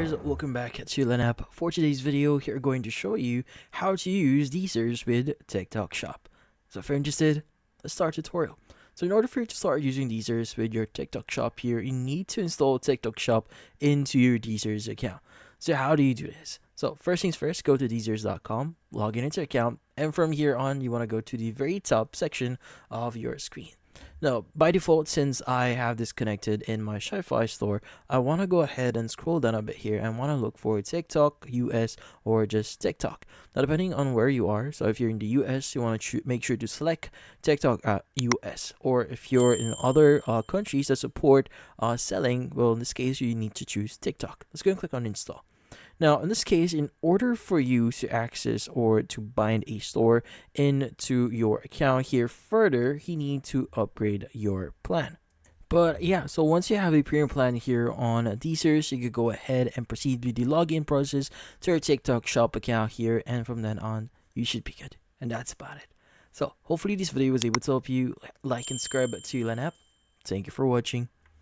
DSers, welcome back to Lenap. For today's video, here we're going to show you how to use DSers with TikTok Shop. So if you're interested, let's start the tutorial. So in order for you to start using DSers with your TikTok Shop here, you need to install TikTok Shop into your DSers account. So how do you do this? So first things first, go to DSers.com, log in into your account, and from here on, you want to go to the very top section of your screen. Now, by default, since I have this connected in my Shopify store, I want to go ahead and scroll down a bit here and want to look for TikTok US or just TikTok. Now, depending on where you are, so if you're in the US, you want to make sure to select TikTok US. Or if you're in other countries that support selling, well, in this case, you need to choose TikTok. Let's go and click on install. Now, in this case, in order for you to access or to bind a store into your account here further, you need to upgrade your plan. But yeah, so once you have a premium plan here on DSers, you could go ahead and proceed with the login process to your TikTok Shop account here, and from then on, you should be good. And that's about it. So hopefully this video was able to help you. Like and subscribe to Lenap. Thank you for watching.